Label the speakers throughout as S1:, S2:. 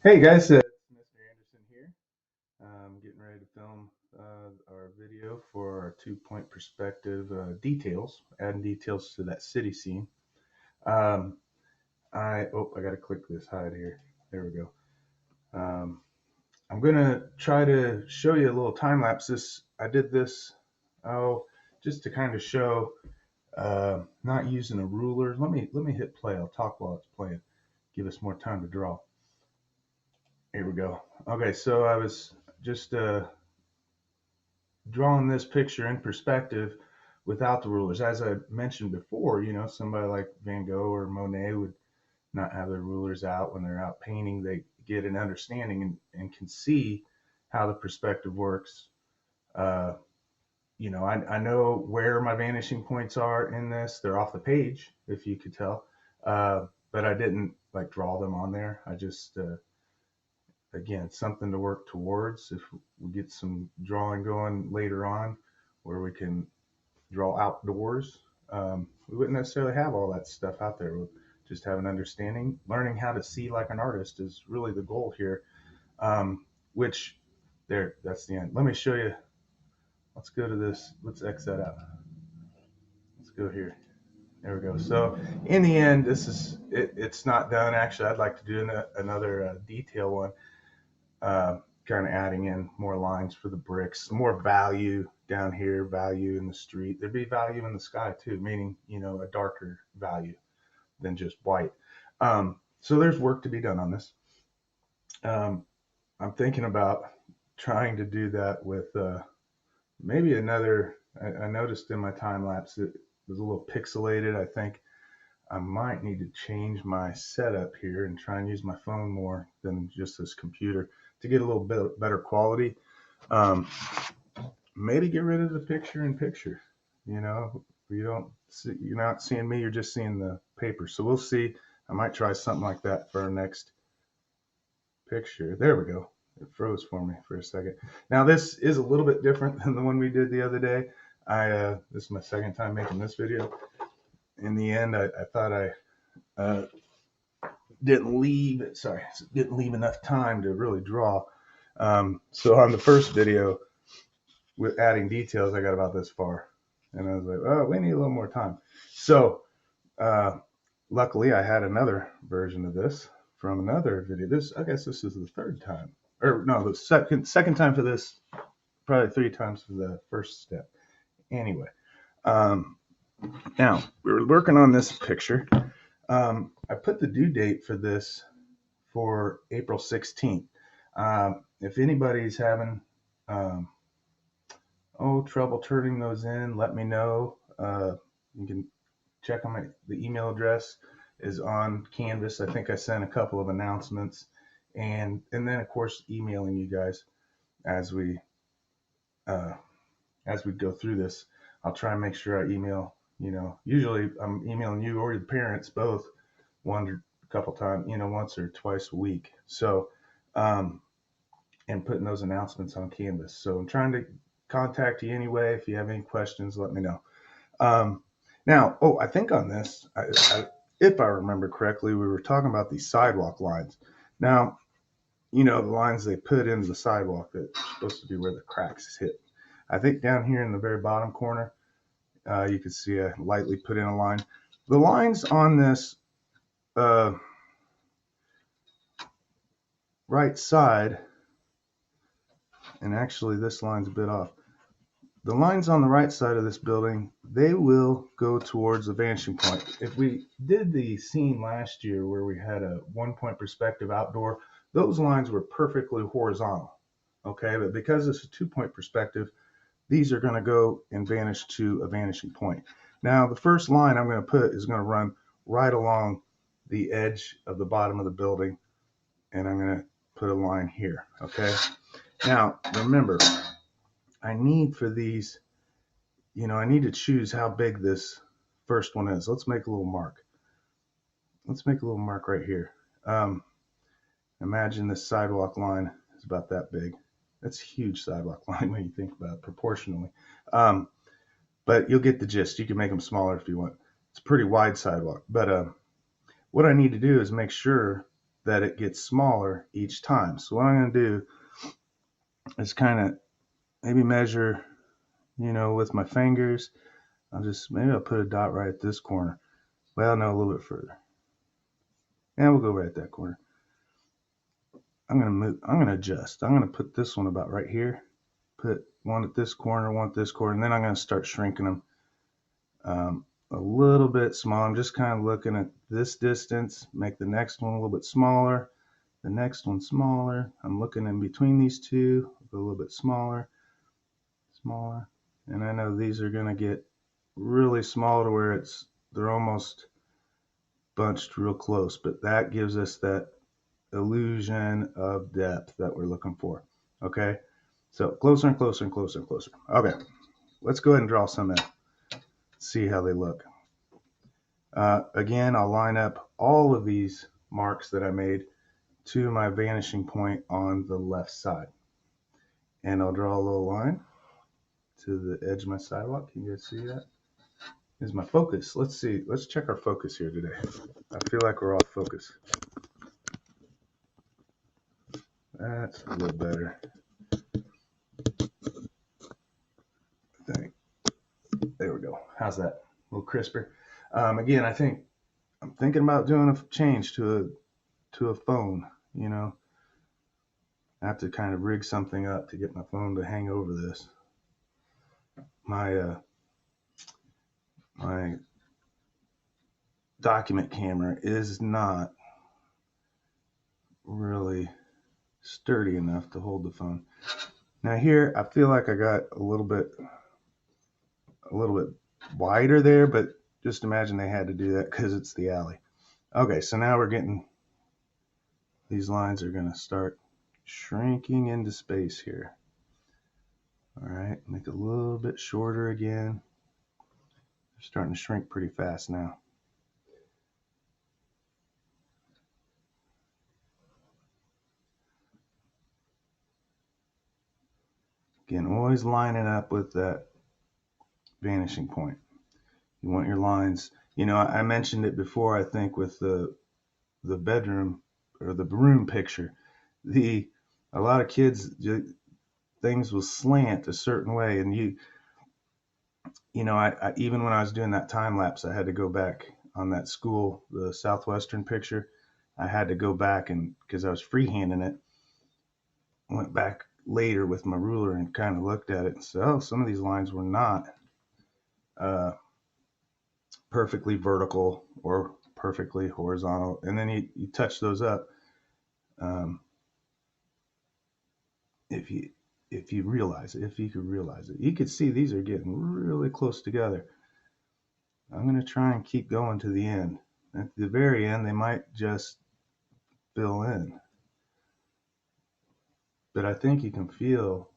S1: Hey guys, it's Mr. Anderson here. I'm getting ready to film our video for our 2-point perspective details, adding details to that city scene. Um, I got to click this hide here. There we go. Um, I'm gonna try to show you a little time lapse. I did this, oh, just to kind of show not using a ruler. Let me hit play. I'll talk while it's playing. Give us more time to draw. Here we go. Okay, so I was just drawing this picture in perspective without the rulers. As I mentioned before, somebody like Van Gogh or Monet would not have their rulers out when they're out painting. They get an understanding and can see how the perspective works. Uh, I know where my vanishing points are in this. They're off the page, if you could tell. But I didn't like draw them on there. I just, again, something to work towards if we get some drawing going later on where we can draw outdoors. We wouldn't necessarily have all that stuff out there. We'll just have an understanding. Learning how to see like an artist is really the goal here. Which that's the end. Let me show you. Let's go to this. Let's X that out. Let's go here. There we go. So in the end, it's not done. Actually, I'd like to do another detail one, kind of adding in more lines for the bricks, more value down here, value in the street. There'd be value in the sky too, meaning, a darker value than just white. So there's work to be done on this. I'm thinking about trying to do that with maybe another. I noticed in my time lapse it was a little pixelated. I think I might need to change my setup here and try and use my phone more than just this computer to get a little bit better quality. Um, Maybe get rid of the picture in picture. You don't see, you're not seeing me, you're just seeing the paper. So we'll see. I might try something like that for our next picture. There we go. It froze for me for a second. Now this is a little bit different than the one we did the other day. This is my second time making this video. In the end, I thought I uh, didn't leave enough time to really draw. So on the first video with adding details, I got about this far, and I was like, oh, we need a little more time. So uh, luckily, I had another version of this from another video. I guess this is the third time, or no, the second time for this. Probably three times for the first step. Anyway, um, now we were working on this picture. I put the due date for this for April 16th. If anybody's having trouble turning those in, let me know. You can check on the email address is on Canvas. I think I sent a couple of announcements, and then of course emailing you guys as we uh, go through this. I'll try and make sure I email. Usually I'm emailing you or the parents both a couple times, once or twice a week. So, and putting those announcements on Canvas. So I'm trying to contact you anyway. If you have any questions, let me know. Now, I think on this, if I remember correctly, we were talking about these sidewalk lines. Now, the lines they put into the sidewalk that's supposed to be where the cracks hit. I think down here in the very bottom corner, you can see I lightly put in a line. The lines on this right side, and actually this line's a bit off. The lines on the right side of this building, they will go towards the vanishing point. If we did the scene last year where we had a 1-point perspective outdoor, those lines were perfectly horizontal. Okay, but because it's a 2-point perspective, these are going to go and vanish to a vanishing point. Now, the first line I'm going to put is going to run right along the edge of the bottom of the building, and I'm going to put a line here. Okay, now remember, I need for these, I need to choose how big this first one is. Let's make a little mark. Let's make a little mark right here. Imagine this sidewalk line is about that big. That's a huge sidewalk line when you think about it proportionally. But you'll get the gist. You can make them smaller if you want. It's a pretty wide sidewalk. But what I need to do is make sure that it gets smaller each time. So what I'm going to do is kind of maybe measure, with my fingers. Maybe I'll put a dot right at this corner. Well, no, a little bit further. And we'll go right at that corner. I'm going to adjust. I'm going to put this one about right here. Put one at this corner, one at this corner, and then I'm going to start shrinking them a little bit small. I'm just kind of looking at this distance, make the next one a little bit smaller, the next one smaller. I'm looking in between these two, a little bit smaller, smaller. And I know these are going to get really small to where they're almost bunched real close, but that gives us that illusion of depth that we're looking for. Okay, so closer and closer and closer and closer. Okay, let's go ahead and draw some in. See how they look. Again, I'll line up all of these marks that I made to my vanishing point on the left side. And I'll draw a little line to the edge of my sidewalk. Can you guys see that? Is my focus. Let's see. Let's check our focus here today. I feel like we're off focus. That's a little better. I think. There we go. How's that? A little crisper. Again, I'm thinking about doing a change to a phone. I have to kind of rig something up to get my phone to hang over this. My document camera is not really sturdy enough to hold the phone. Now here, I feel like I got a little bit wider there, but just imagine they had to do that because it's the alley. Okay, so now these lines are going to start shrinking into space here. All right, make it a little bit shorter again. They're starting to shrink pretty fast now. Again, always lining up with that vanishing point. You want your lines, I mentioned it before, I think, with the bedroom or the room picture. A lot of kids, things will slant a certain way, and I even when I was doing that time lapse, I had to go back on that school, the Southwestern picture. I had to go back, and because I was freehanding it, went back later with my ruler and kind of looked at it and said, oh, some of these lines were not perfectly vertical or perfectly horizontal. And then you touch those up. If you could realize it, you could see these are getting really close together. I'm going to try and keep going to the end. At the very end, they might just fill in. But I think you can feel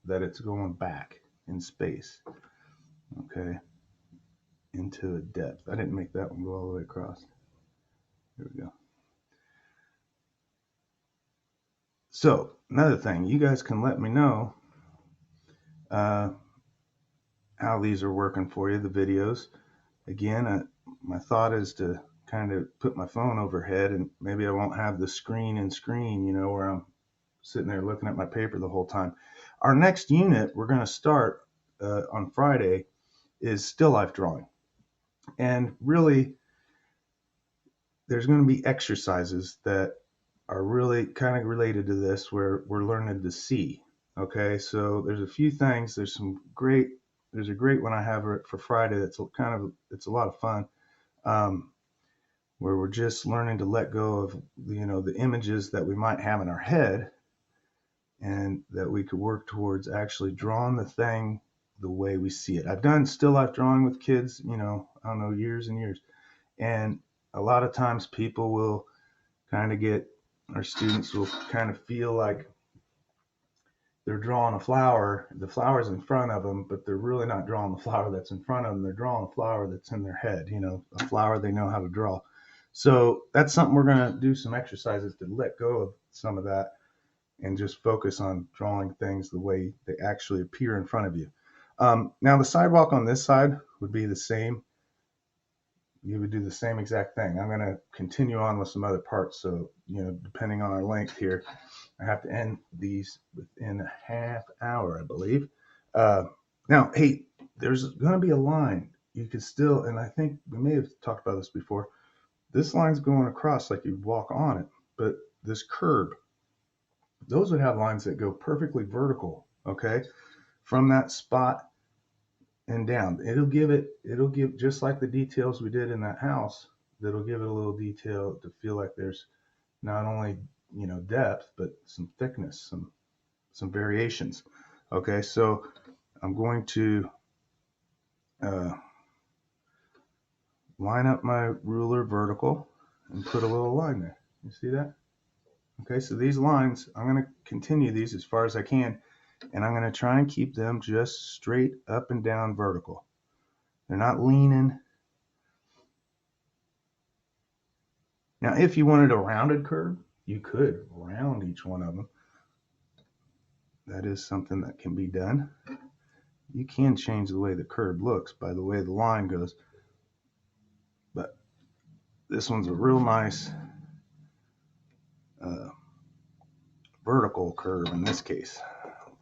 S1: that it's going back in space. Okay. Into a depth. I didn't make that one go all the way across. There we go. So, another thing, you guys can let me know how these are working for you, the videos. Again, my thought is to kind of put my phone overhead, and maybe I won't have the screen, where I'm sitting there looking at my paper the whole time. Our next unit we're going to start on Friday is still life drawing. And really, there's going to be exercises that are really kind of related to this, where we're learning to see. Okay, so there's a few things. There's a great one I have for Friday it's a lot of fun, where we're just learning to let go of the images that we might have in our head, and that we could work towards actually drawing the thing the way we see it. I've done still life drawing with kids, I don't know, years and years, and a lot of times people will kind of our students will kind of feel like they're drawing a flower, the flower's in front of them, but they're really not drawing the flower that's in front of them. They're drawing a flower that's in their head, a flower they know how to draw. So that's something we're going to do, some exercises to let go of some of that and just focus on drawing things the way they actually appear in front of you. Now the sidewalk on this side would be the same you would do the same exact thing. I'm going to continue on with some other parts. So, depending on our length here, I have to end these within a half hour, I believe. Now, hey, there's going to be a line. You could still, and I think we may have talked about this before, this line's going across like you'd walk on it, but this curb, those would have lines that go perfectly vertical, okay, from that spot and down. It'll give just like the details we did in that house, that'll give it a little detail to feel like there's not only, depth, but some thickness, some variations. Okay, so I'm going to line up my ruler vertical and put a little line there. You see that? Okay, so these lines, I'm going to continue these as far as I can, and I'm going to try and keep them just straight up and down vertical. They're not leaning. Now, if you wanted a rounded curve, you could round each one of them. That is something that can be done. You can change the way the curve looks by the way the line goes. But this one's a real nice vertical curve in this case.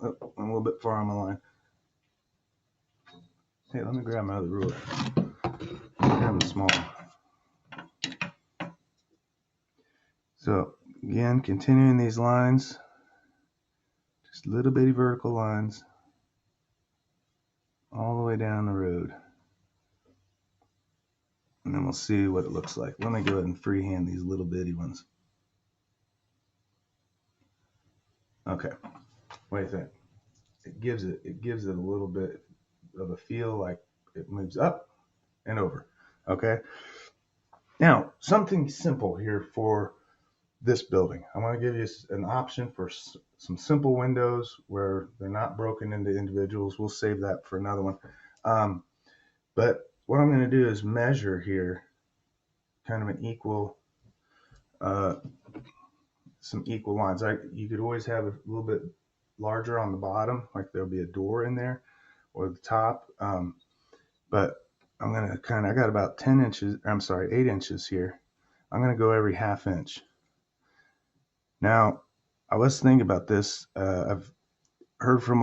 S1: Oh, I'm a little bit far on the line. Hey, let me grab my other ruler. Grab the small one. So again, continuing these lines, just little bitty vertical lines all the way down the road. And then we'll see what it looks like. Let me go ahead and freehand these little bitty ones. Okay, what do you think? It gives it a little bit of a feel like it moves up and over. Okay. Now, something simple here for this building. I want to give you an option for some simple windows where they're not broken into individuals. We'll save that for another one. But what I'm going to do is measure here kind of an equal, some equal lines. You could always have a little bit larger on the bottom, like there'll be a door in there, or the top. But I'm going to I got about 8 inches here. I'm going to go every half inch. Now, I was thinking about this. I've heard from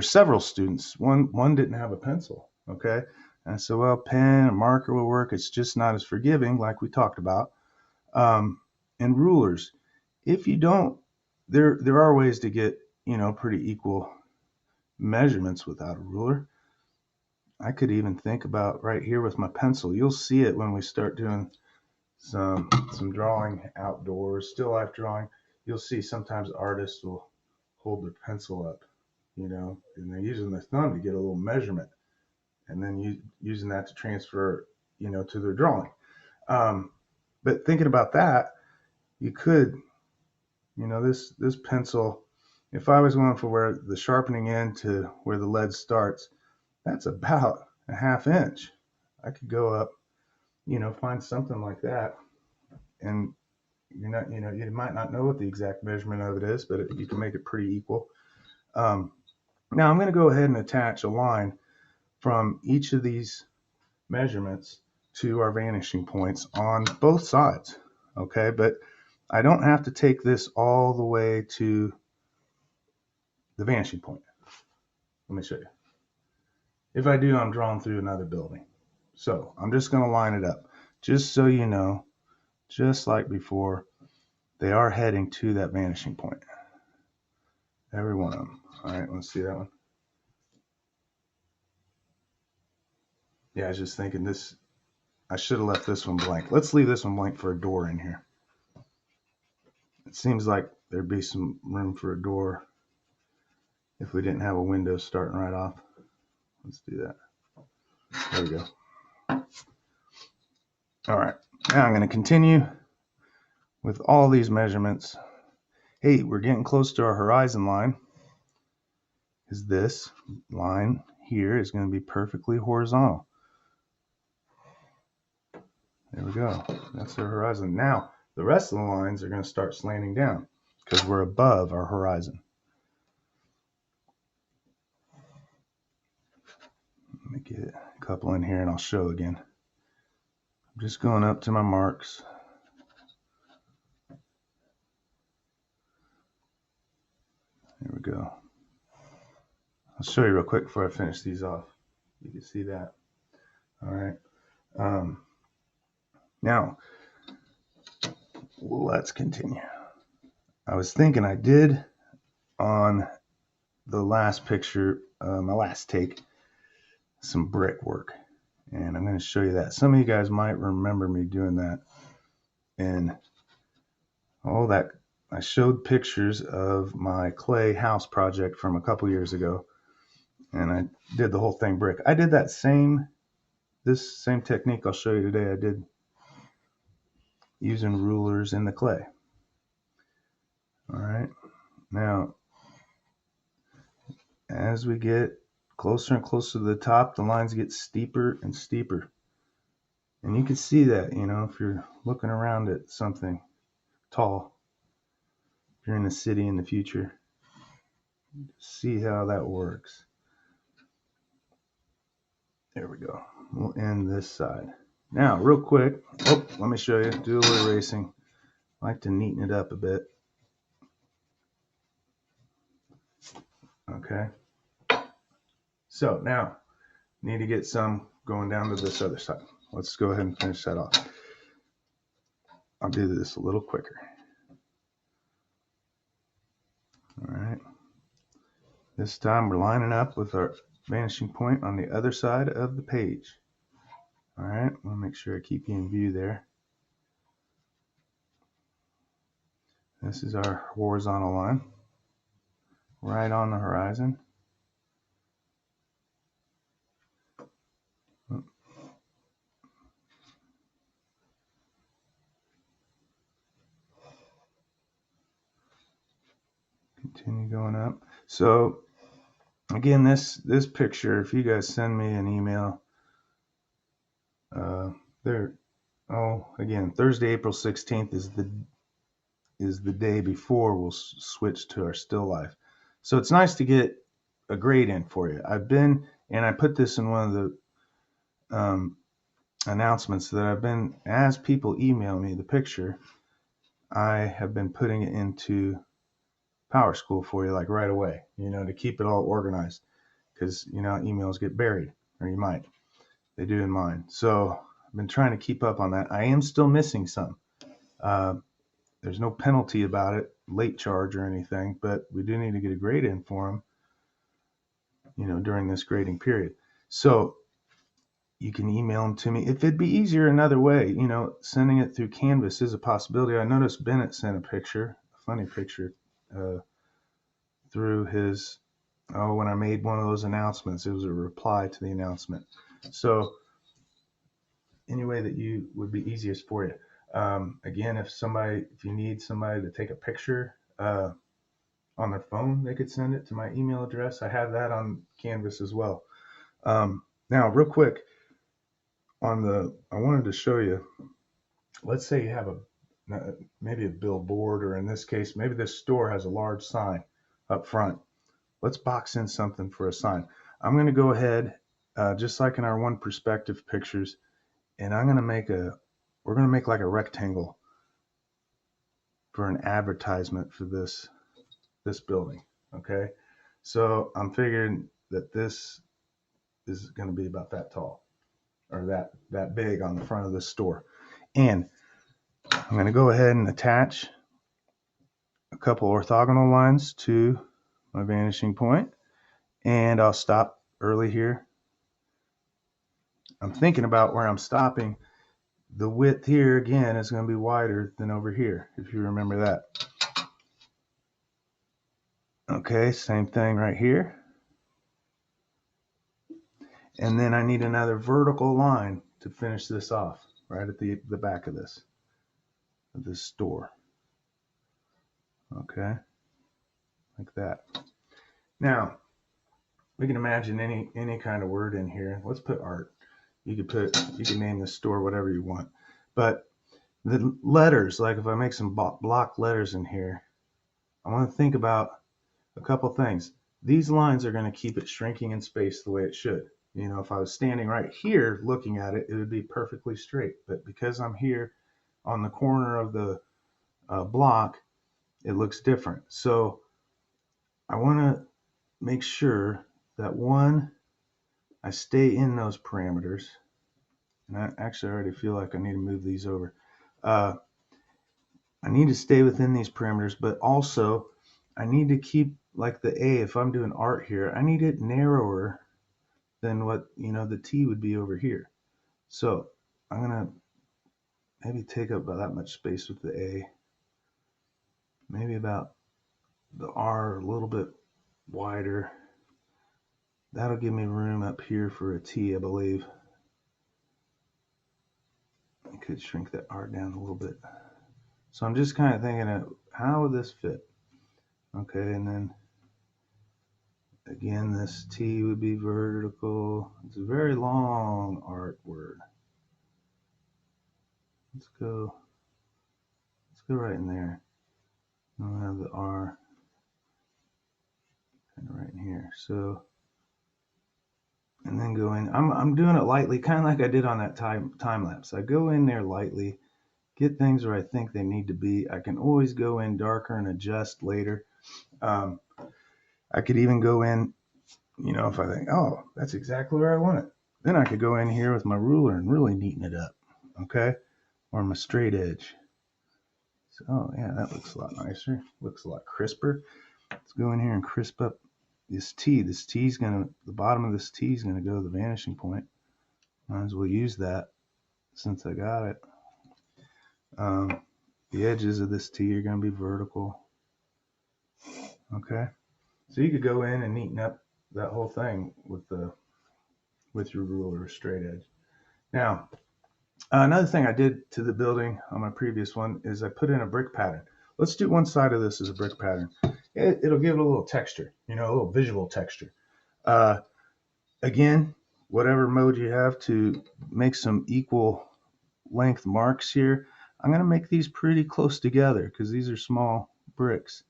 S1: several students. One didn't have a pencil. Okay. And I said, well, pen and marker will work. It's just not as forgiving, like we talked about. And rulers. If you don't, there are ways to get, pretty equal measurements without a ruler. I could even think about right here with my pencil. You'll see it when we start doing some drawing outdoors, still life drawing. You'll see sometimes artists will hold their pencil up, and they're using their thumb to get a little measurement, and then using that to transfer, to their drawing. But thinking about that, you could, this pencil, if I was going for where the sharpening end to where the lead starts, that's about a half inch. I could go up, find something like that, and you might not know what the exact measurement of it is, but you can make it pretty equal. Now I'm going to go ahead and attach a line from each of these measurements to our vanishing points on both sides. Okay, but I don't have to take this all the way to the vanishing point. Let me show you. If I do, I'm drawing through another building. So I'm just going to line it up. Just so you know, just like before, they are heading to that vanishing point. Every one of them. All right, let's see that one. Yeah, I was just thinking this, I should have left this one blank. Let's leave this one blank for a door in here. It seems like there'd be some room for a door if we didn't have a window starting right off. Let's do that. There we go. All right, now I'm going to continue with all these measurements. Hey, we're getting close to our horizon line. Is this line here is going to be perfectly horizontal. There we go. That's our horizon. Now, the rest of the lines are going to start slanting down because we're above our horizon. Let me get a couple in here and I'll show again. I'm just going up to my marks. There we go. I'll show you real quick before I finish these off. You can see that. All right. Now, let's continue. I was thinking I did on the last picture, my last take, some brick work. And I'm going to show you that. Some of you guys might remember me doing that. And all that, I showed pictures of my clay house project from a couple years ago. And I did the whole thing brick. I did that this same technique I'll show you today. I did using rulers in the clay. All right. Now, as we get closer and closer to the top, the lines get steeper and steeper. And you can see that, if you're looking around at something tall, if you're in the city in the future, see how that works. There we go. We'll end this side. Now, real quick, let me show you, do a little erasing. I like to neaten it up a bit. Okay. So now, need to get some going down to this other side. Let's go ahead and finish that off. I'll do this a little quicker. All right. This time we're lining up with our vanishing point on the other side of the page. All right, we'll make sure I keep you in view there. This is our horizontal line, right on the horizon. Continue going up. So again, this picture, if you guys send me an email, again, Thursday, April 16th is the day before we'll switch to our still life. So it's nice to get a grade in for you. I put this in one of the announcements that I've been, as people email me the picture, I have been putting it into PowerSchool for you, like right away, to keep it all organized, because emails get buried, or they do in mine. So I've been trying to keep up on that. I am still missing some. There's no penalty about it, late charge or anything, but we do need to get a grade in for them, during this grading period. So you can email them to me. If it'd be easier another way, sending it through Canvas is a possibility. I noticed Bennett sent a funny picture, through his, when I made one of those announcements. It was a reply to the announcement. So any way that you would be easiest for you. Again, if you need somebody to take a picture on their phone, they could send it to my email address. I have that on Canvas as well. Now, real quick, I wanted to show you, let's say you have maybe a billboard, or in this case, maybe this store has a large sign up front. Let's box in something for a sign. I'm going to go ahead, just like in our one perspective pictures, and we're going to make like a rectangle for an advertisement for this building. Okay. So I'm figuring that this is going to be about that tall, or that big on the front of this store. And I'm going to go ahead and attach a couple orthogonal lines to my vanishing point, and I'll stop early here. I'm thinking about where I'm stopping. The width here again is going to be wider than over here, if you remember that. Okay, same thing right here. And then I need another vertical line to finish this off, right at the back of this store. Okay, like that. Now, we can imagine any kind of word in here. Let's put art. You can name the store whatever you want. But the letters, like if I make some block letters in here, I want to think about a couple things. These lines are going to keep it shrinking in space the way it should. You know, if I was standing right here looking at it, it would be perfectly straight. But because I'm here on the corner of the block, it looks different. So I want to make sure that one, I stay in those parameters. And I actually already feel like I need to move these over. I need to stay within these parameters, but also I need to keep like the A, if I'm doing art here, I need it narrower than what, you know, the T would be over here. So I'm going to maybe take up about that much space with the A, maybe about the R a little bit wider. That'll give me room up here for a T, I believe. I could shrink that R down a little bit. So I'm just kind of thinking of how would this fit? Okay, and then again, this T would be vertical. It's a very long art word. Let's go right in there. I'll have the R kind of right in here. So, and then go in. I'm doing it lightly, kind of like I did on that time lapse. I go in there lightly, get things where I think they need to be. I can always go in darker and adjust later. I could even go in, you know, if I think, oh, that's exactly where I want it. Then I could go in here with my ruler and really neaten it up, okay? Or my straight edge. So, oh yeah, that looks a lot nicer. Looks a lot crisper. Let's go in here and crisp up this T. This T's gonna, the bottom of this T is gonna go to the vanishing point. Might as well use that since I got it. The edges of this T are gonna be vertical. Okay, so you could go in and neaten up that whole thing with your ruler or straight edge. Now, another thing I did to the building on my previous one is I put in a brick pattern. Let's do one side of this as a brick pattern. It'll give it a little texture, you know, a little visual texture. Again, whatever mode you have to make some equal length marks here, I'm going to make these pretty close together because these are small bricks.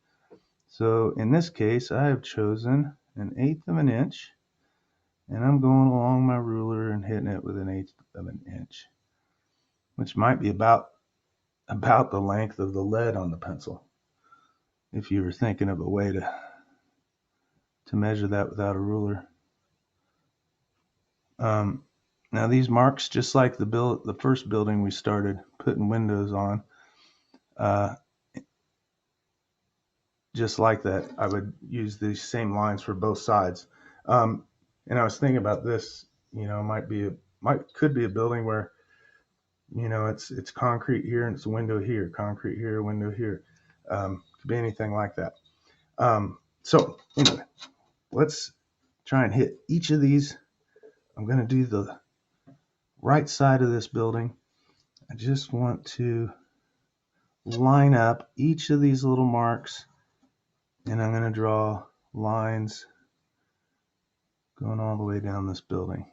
S1: So in this case, I have chosen 1/8 of an inch, and I'm going along my ruler and hitting it with 1/8 of an inch, which might be about the length of the lead on the pencil, if you were thinking of a way to measure that without a ruler. Now these marks, just like the first building we started putting windows on, just like that, I would use these same lines for both sides. And I was thinking about this, you know, could be a building where, you know, it's concrete here and it's a window here, concrete here, window here. Could be anything like that. So anyway, let's try and hit each of these. I'm going to do the right side of this building. I just want to line up each of these little marks, and I'm going to draw lines going all the way down this building.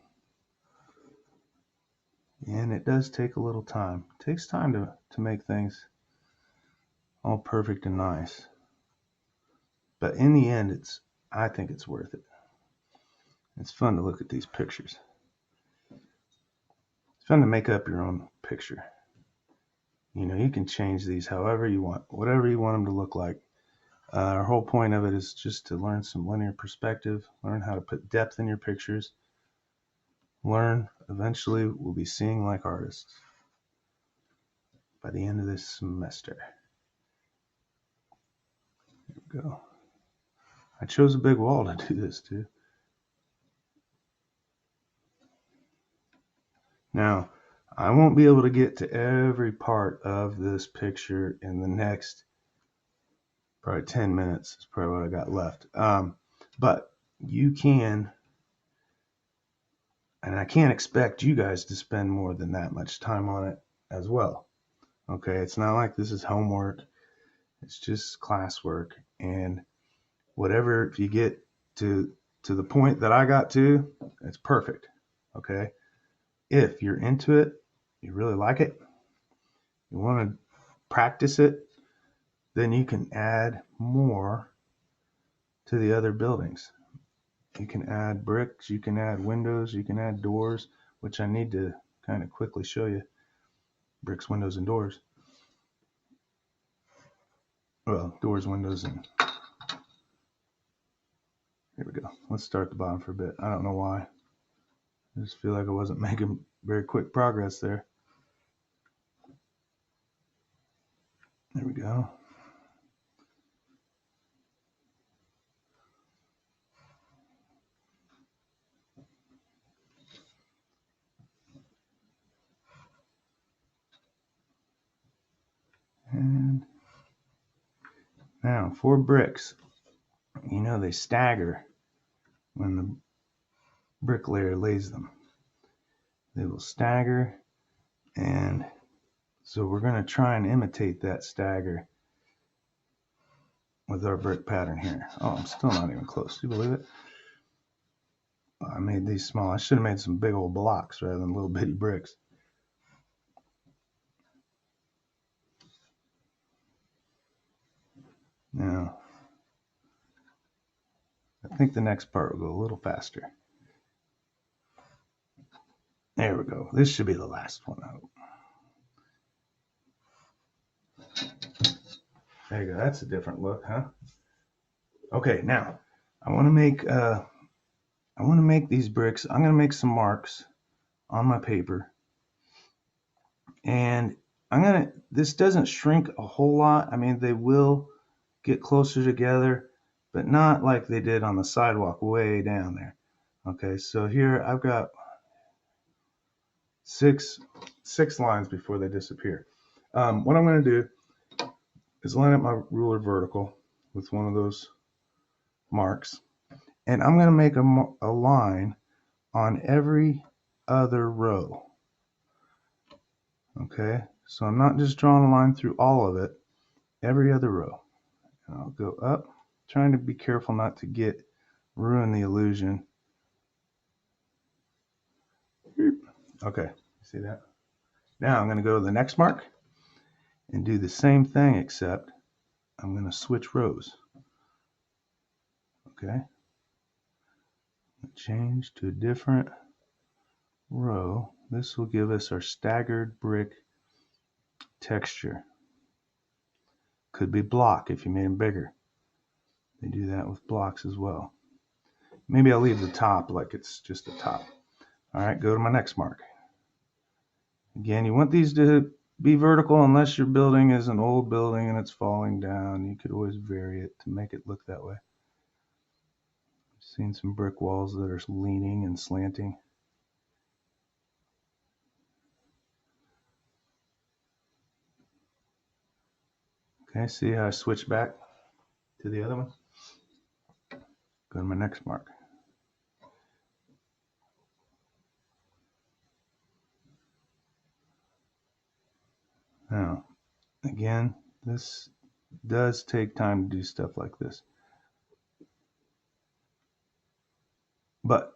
S1: And it does take a little time. It takes time to make things all perfect and nice. But in the end, I think it's worth it. It's fun to look at these pictures. It's fun to make up your own picture. You know, you can change these however you want, whatever you want them to look like. Our whole point of it is just to learn some linear perspective, learn how to put depth in your pictures, learn eventually we'll be seeing like artists by the end of this semester. Here we go. I chose a big wall to do this too. Now, I won't be able to get to every part of this picture in the next probably 10 minutes. Is probably what I got left. But you can, and I can't expect you guys to spend more than that much time on it as well. Okay, it's not like this is homework. It's just classwork. And whatever, if you get to the point that I got to, it's perfect. Okay. If you're into it, you really like it, you want to practice it, then you can add more to the other buildings. You can add bricks, you can add windows, you can add doors, which I need to kind of quickly show you. Bricks, windows, and doors. Well, doors, windows, and here we go. Let's start at the bottom for a bit. I don't know why. I just feel like I wasn't making very quick progress there. There we go. And now for bricks, you know they stagger when the bricklayer lays them. They will stagger, and so we're going to try and imitate that stagger with our brick pattern here. Oh, I'm still not even close. Do you believe it? I made these small. I should have made some big old blocks rather than little bitty bricks. Now, I think the next part will go a little faster. There we go. This should be the last one, I hope. There you go. That's a different look, huh? Okay, now I want to make these bricks. I'm going to make some marks on my paper, and this doesn't shrink a whole lot. I mean, they will get closer together, but not like they did on the sidewalk way down there. Okay, so here I've got six lines before they disappear. What I'm going to do is line up my ruler vertical with one of those marks, and I'm going to make a line on every other row. Okay, so I'm not just drawing a line through all of it, every other row. And I'll go up, trying to be careful not to ruin the illusion. Okay, see that? Now I'm going to go to the next mark and do the same thing, except I'm going to switch rows. Okay, change to a different row. This will give us our staggered brick texture. Could be block if you made them bigger. They do that with blocks as well. Maybe I'll leave the top like it's just a top. All right, go to my next mark. Again, you want these to be vertical unless your building is an old building and it's falling down. You could always vary it to make it look that way. I've seen some brick walls that are leaning and slanting. Okay, see how I switch back to the other one? Go to my next mark. Now, again, this does take time to do stuff like this. But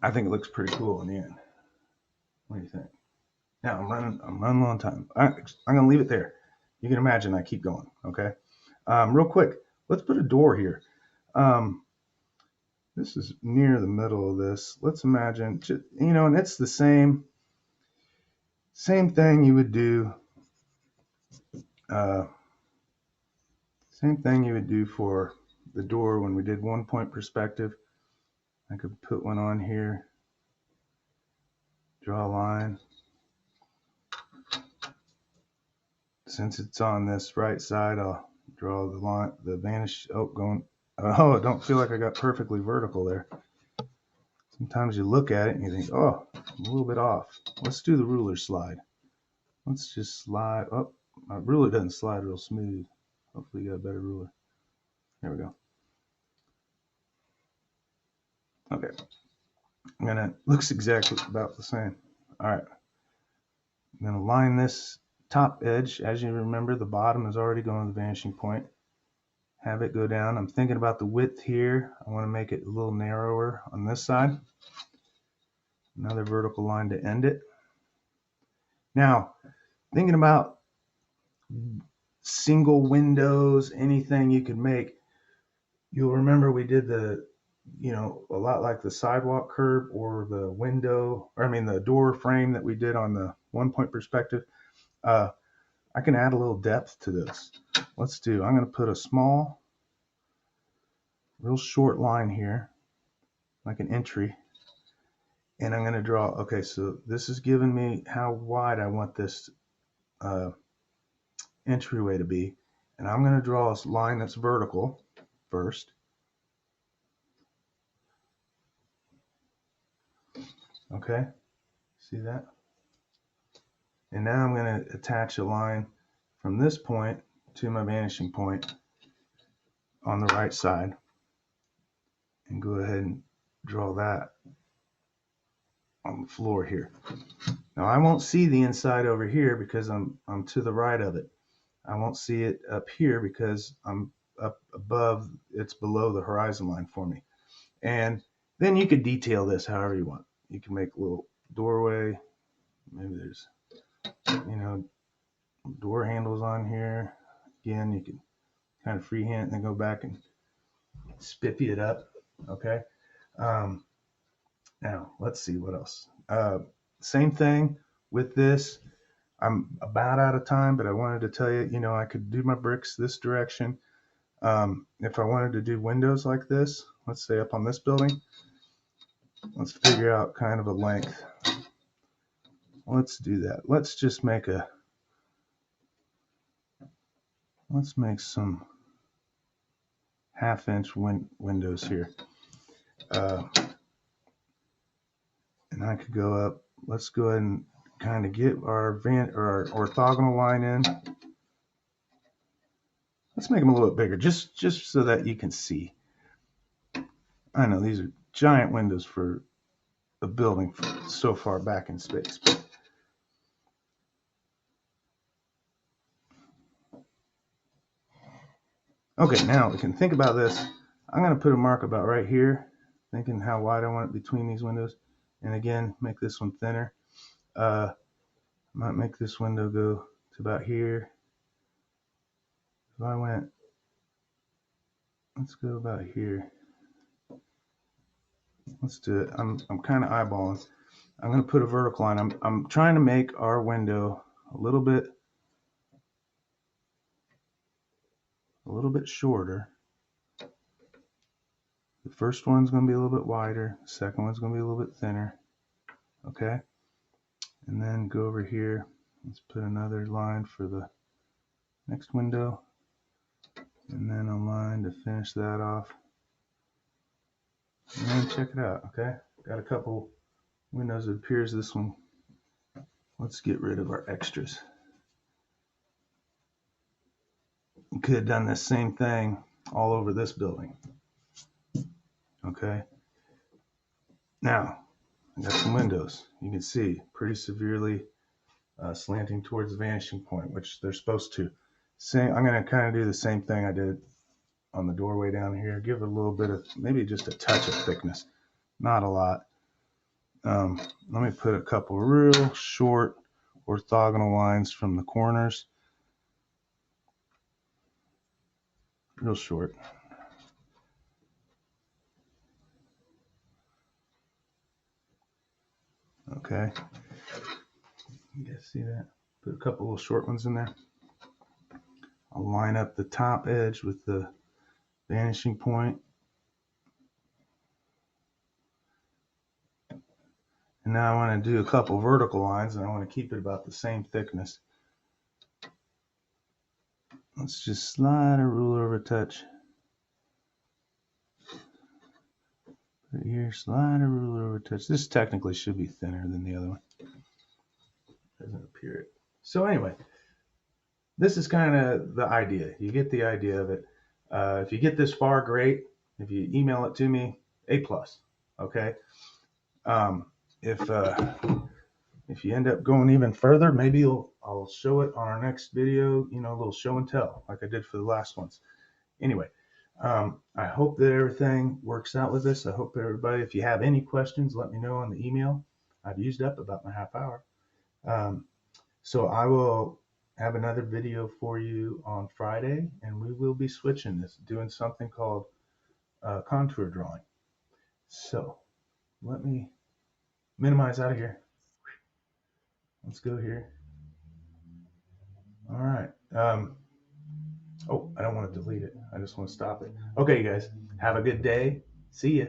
S1: I think it looks pretty cool in the end. What do you think? Now I'm running low on time. I'm gonna leave it there. You can imagine I keep going. Okay. Real quick, let's put a door here. This is near the middle of this. Let's imagine, and it's the same thing you would do. Same thing you would do for the door when we did 1-point perspective. I could put one on here, draw a line. Since it's on this right side, I'll draw the line, the vanish. Oh, I don't feel like I got perfectly vertical there. Sometimes you look at it and you think, oh, I'm a little bit off. Let's do the ruler slide. Let's just slide. Oh, my ruler doesn't slide real smooth. Hopefully you got a better ruler. There we go. Okay. Looks exactly about the same. All right. I'm going to line this top edge. As you remember, the bottom is already going to the vanishing point. Have it go down. I'm thinking about the width here. I want to make it a little narrower on this side. Another vertical line to end it. Now, thinking about single windows, anything you could make, you'll remember we did the you know, a lot like the sidewalk curb or the window, or I mean the door frame that we did on the 1-point perspective. Uh, I can add a little depth to this. I'm going to put a small, real short line here, like an entry, and I'm going to draw. Okay, so this is giving me how wide I want this uh, entryway to be, and I'm going to draw a line that's vertical first. Okay, see that? And now I'm going to attach a line from this point to my vanishing point on the right side, and go ahead and draw that on the floor here. Now I won't see the inside over here because I'm to the right of it. I won't see it up here because I'm up above, it's below the horizon line for me. And then you could detail this however you want. You can make a little doorway. Maybe there's, you know, door handles on here. Again, you can kind of freehand and then go back and spiffy it up. Okay. Um, Now let's see what else. Same thing with this. I'm about out of time, but I wanted to tell you, you know, I could do my bricks this direction. If I wanted to do windows like this, let's say up on this building, let's figure out kind of a length. Let's do that. Let's make some 1/2 inch windows here. And I could go up. Let's go ahead and kind of get our orthogonal line in. Let's make them a little bit bigger, just so that you can see. I know these are giant windows for a building so far back in space. But okay, now we can think about this. I'm going to put a mark about right here, thinking how wide I want it between these windows. And again, make this one thinner. Might make this window go to about here. If I went, let's go about here. Let's do it. I'm kind of eyeballing. I'm going to put a vertical line. I'm trying to make our window a little bit shorter. The first one's going to be a little bit wider. The second one's going to be a little bit thinner. Okay. And then go over here. Let's put another line for the next window. And then a line to finish that off. And then check it out. Okay. Got a couple windows. It appears this one. Let's get rid of our extras. You could have done this same thing all over this building. Okay. Now, I got some windows. You can see pretty severely slanting towards the vanishing point, which they're supposed to. I'm going to kind of do the same thing I did on the doorway down here. Give it a little bit of, maybe just a touch of thickness, not a lot. Let me put a couple real short orthogonal lines from the corners. Real short. Okay. You guys see that? Put a couple little short ones in there. I'll line up the top edge with the vanishing point. And now I want to do a couple vertical lines, and I want to keep it about the same thickness. Let's just slide a ruler over a touch. Right here, slide a ruler over a touch. This technically should be thinner than the other one. Doesn't appear it. So anyway, this is kind of the idea. You get the idea of it. If you get this far, great. If you email it to me, A+. Okay. If you end up going even further, maybe I'll show it on our next video. You know, a little show and tell, like I did for the last ones. Anyway, I hope that everything works out with this. I hope everybody, if you have any questions, let me know on the email. I've used up about my half hour. So I will have another video for you on Friday, and we will be switching this, doing something called contour drawing. So let me minimize out of here. Let's go here. All right. Oh, I don't want to delete it. I just want to stop it. Okay, you guys, have a good day. See ya.